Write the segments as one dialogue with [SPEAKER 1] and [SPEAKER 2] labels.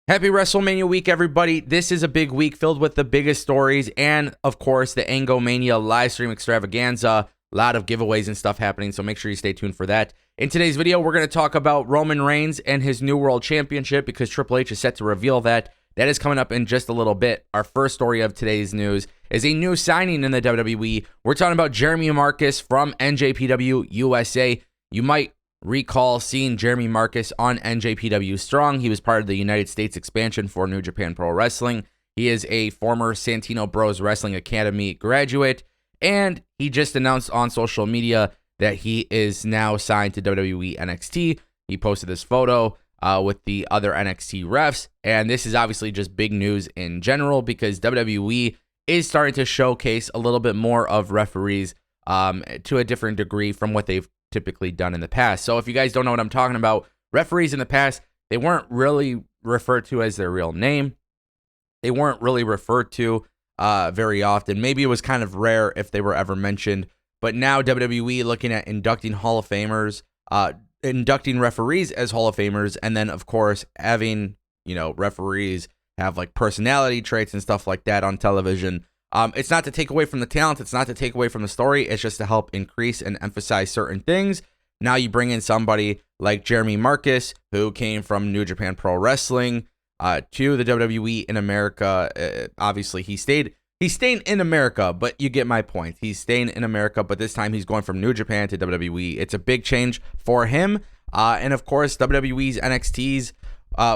[SPEAKER 1] Happy WrestleMania week, everybody. This is a big week filled with the biggest stories and, of course, the Angomania live stream extravaganza. A lot of giveaways and stuff happening, so make sure you stay tuned for that. In today's video, we're going to talk about Roman Reigns and his new World Championship because Triple H is set to reveal that. That is coming up in just a little bit. Our first story of today's news is a new signing in the WWE. We're talking about Jeremy Marcus from NJPW USA. You might recall seeing Jeremy Marcus on NJPW Strong. He was part of the United States expansion for New Japan Pro Wrestling. He is a former Santino Bros Wrestling Academy graduate, and he just announced on social media that he is now signed to WWE NXT. He posted this photo with the other NXT refs, and this is obviously just big news in general because WWE is starting to showcase a little bit more of referees to a different degree from what they've typically done in the past. So if you guys don't know what I'm talking about, referees in the past, they weren't really referred to as their real name. They weren't really referred to very often. Maybe it was kind of rare if they were ever mentioned. But now WWE looking at inducting Hall of Famers, inducting referees as Hall of Famers, and then of course having, referees have like personality traits and stuff like that on television. It's not to take away from the talent. It's not to take away from the story. It's just to help increase and emphasize certain things. Now you bring in somebody like Jeremy Marcus, who came from New Japan Pro Wrestling to the WWE in America. Obviously, he stayed in America, but you get my point. He's staying in America, but this time he's going from New Japan to WWE. It's a big change for him. And of course, WWE's NXT's,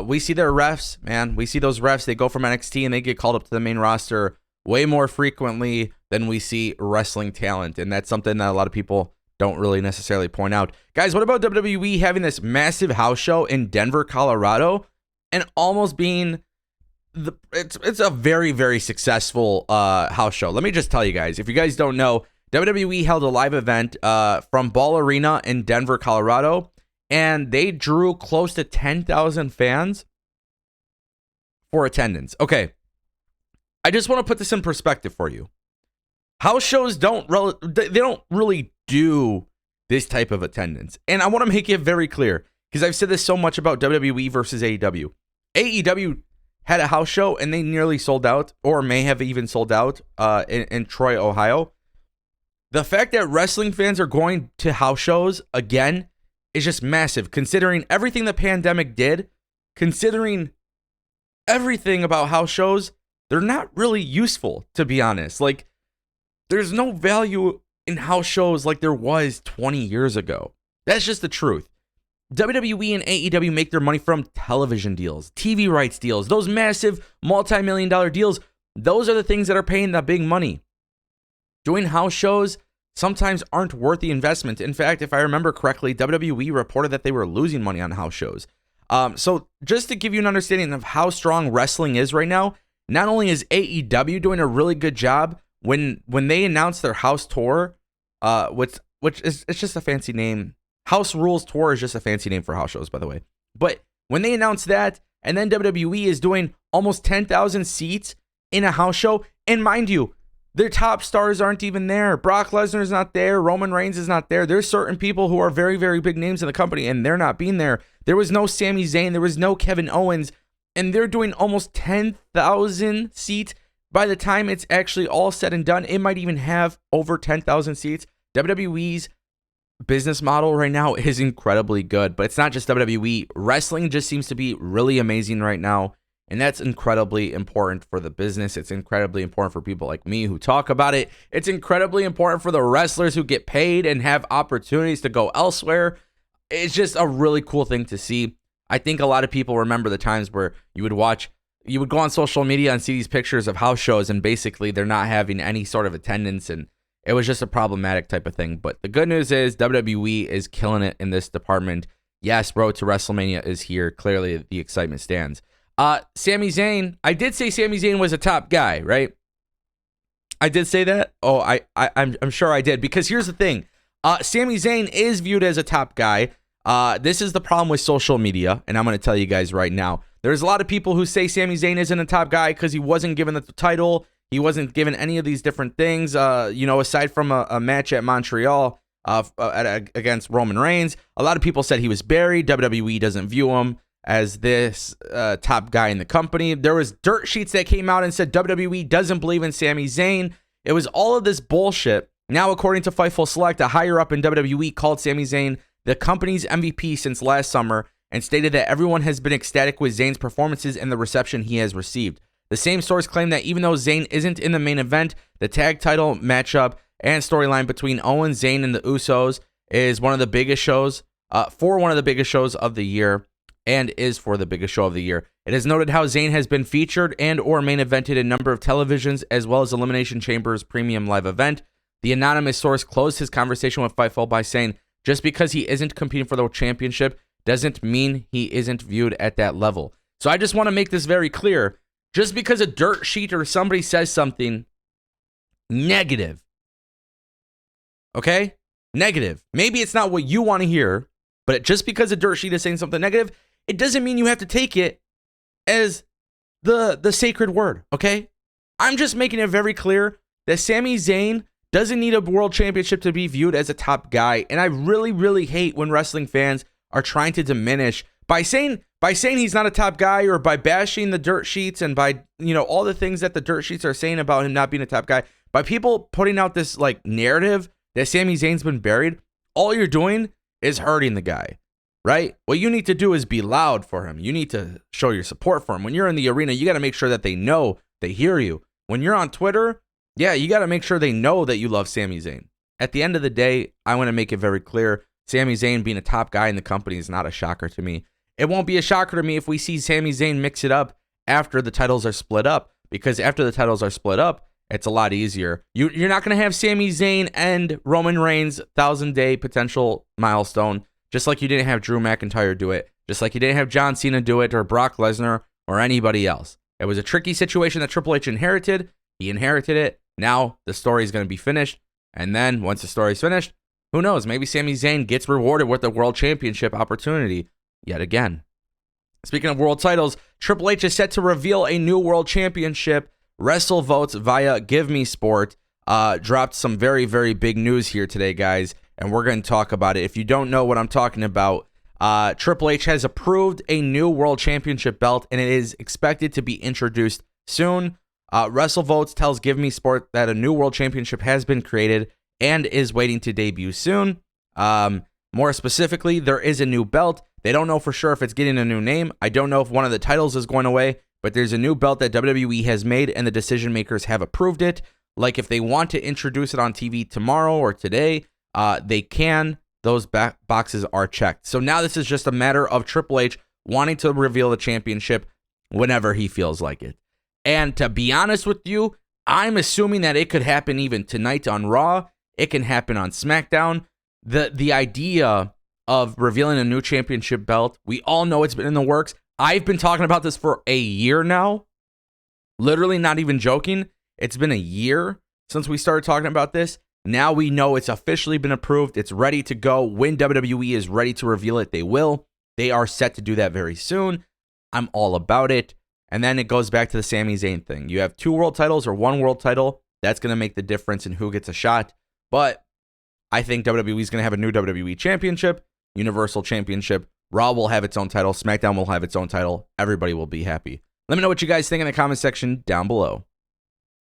[SPEAKER 1] we see their refs, man. We see those refs. They go from NXT and they get called up to the main roster way more frequently than we see wrestling talent. And that's something that a lot of people don't really necessarily point out. Guys, what about WWE having this massive house show in Denver, Colorado, and almost being it's a very, very successful house show. Let me just tell you guys, if you guys don't know, WWE held a live event from Ball Arena in Denver, Colorado, and they drew close to 10,000 fans for attendance. Okay. I just want to put this in perspective for you. House shows don't really do this type of attendance. And I want to make it very clear because I've said this so much about WWE versus AEW. AEW had a house show and they nearly sold out, or may have even sold out in Troy, Ohio. The fact that wrestling fans are going to house shows again is just massive, considering everything the pandemic did, considering everything about house shows. They're not really useful, to be honest. Like, there's no value in house shows like there was 20 years ago. That's just the truth. WWE and AEW make their money from television deals, TV rights deals, those massive multi-million-dollar deals. Those are the things that are paying the big money. Doing house shows sometimes aren't worth the investment. In fact, if I remember correctly, WWE reported that they were losing money on house shows. So just to give you an understanding of how strong wrestling is right now, not only is AEW doing a really good job when they announced their house tour, which is it's just a fancy name. House Rules Tour is just a fancy name for house shows, by the way. But when they announced that, and then WWE is doing almost 10,000 seats in a house show, and mind you, their top stars aren't even there. Brock Lesnar's not there. Roman Reigns is not there. There's certain people who are very, very big names in the company, and they're not being there. There was no Sami Zayn. There was no Kevin Owens. And they're doing almost 10,000 seats. By the time it's actually all said and done, it might even have over 10,000 seats. WWE's business model right now is incredibly good. But it's not just WWE. Wrestling just seems to be really amazing right now. And that's incredibly important for the business. It's incredibly important for people like me who talk about it. It's incredibly important for the wrestlers who get paid and have opportunities to go elsewhere. It's just a really cool thing to see. I think a lot of people remember the times where you would go on social media and see these pictures of house shows and basically they're not having any sort of attendance, and it was just a problematic type of thing. But the good news is WWE is killing it in this department. Yes, Road to WrestleMania is here. Clearly the excitement stands. Sami Zayn, I did say Sami Zayn was a top guy, right? I did say that? Oh, I'm sure I did, because here's the thing. Sami Zayn is viewed as a top guy. This is the problem with social media, and I'm going to tell you guys right now. There's a lot of people who say Sami Zayn isn't a top guy because he wasn't given the title. He wasn't given any of these different things, aside from a match at Montreal against Roman Reigns. A lot of people said he was buried. WWE doesn't view him as this top guy in the company. There was dirt sheets that came out and said WWE doesn't believe in Sami Zayn. It was all of this bullshit. Now, according to Fightful Select, a higher up in WWE called Sami Zayn the company's MVP since last summer and stated that everyone has been ecstatic with Zayn's performances and the reception he has received. The same source claimed that even though Zayn isn't in the main event, the tag title matchup and storyline between Owen, Zayn, and the Usos is one of the biggest shows, for one of the biggest shows of the year, and is for the biggest show of the year. It is noted how Zayn has been featured and or main evented in a number of televisions as well as Elimination Chamber's premium live event. The anonymous source closed his conversation with Fightful by saying, just because he isn't competing for the championship doesn't mean he isn't viewed at that level. So I just want to make this very clear. Just because a dirt sheet or somebody says something negative, okay? Negative. Maybe it's not what you want to hear, but just because a dirt sheet is saying something negative, it doesn't mean you have to take it as the sacred word, okay? I'm just making it very clear that Sami Zayn doesn't need a world championship to be viewed as a top guy. And I really, really hate when wrestling fans are trying to diminish by saying he's not a top guy, or by bashing the dirt sheets and by, all the things that the dirt sheets are saying about him not being a top guy. By people putting out this like narrative that Sami Zayn's been buried, all you're doing is hurting the guy, right? What you need to do is be loud for him. You need to show your support for him. When you're in the arena, you got to make sure that they know, they hear you. When you're on Twitter, yeah, you got to make sure they know that you love Sami Zayn. At the end of the day, I want to make it very clear, Sami Zayn being a top guy in the company is not a shocker to me. It won't be a shocker to me if we see Sami Zayn mix it up after the titles are split up, because after the titles are split up, it's a lot easier. You're not going to have Sami Zayn and Roman Reigns' 1,000-day potential milestone, just like you didn't have Drew McIntyre do it, just like you didn't have John Cena do it, or Brock Lesnar, or anybody else. It was a tricky situation that Triple H inherited. He inherited it. Now the story is going to be finished. And then once the story is finished, who knows? Maybe Sami Zayn gets rewarded with the World Championship opportunity yet again. Speaking of world titles, Triple H is set to reveal a new World Championship. WrestleVotes via Give Me Sport dropped some very, very big news here today, guys. And we're going to talk about it. If you don't know what I'm talking about, Triple H has approved a new World Championship belt, and it is expected to be introduced soon. WrestleVotes tells Give Me Sport that a new World Championship has been created and is waiting to debut soon. More specifically, there is a new belt. They don't know for sure if it's getting a new name. I don't know if one of the titles is going away, but there's a new belt that WWE has made, and the decision makers have approved it. Like, if they want to introduce it on TV tomorrow or today, they can. Those boxes are checked. So now this is just a matter of Triple H wanting to reveal the championship whenever he feels like it. And to be honest with you, I'm assuming that it could happen even tonight on Raw. It can happen on SmackDown. The idea of revealing a new championship belt, we all know it's been in the works. I've been talking about this for a year now. Literally, not even joking. It's been a year since we started talking about this. Now we know it's officially been approved. It's ready to go. When WWE is ready to reveal it, they will. They are set to do that very soon. I'm all about it. And then it goes back to the Sami Zayn thing. You have 2 world titles or 1 world title. That's going to make the difference in who gets a shot. But I think WWE is going to have a new WWE Championship, Universal Championship. Raw will have its own title. SmackDown will have its own title. Everybody will be happy. Let me know what you guys think in the comment section down below.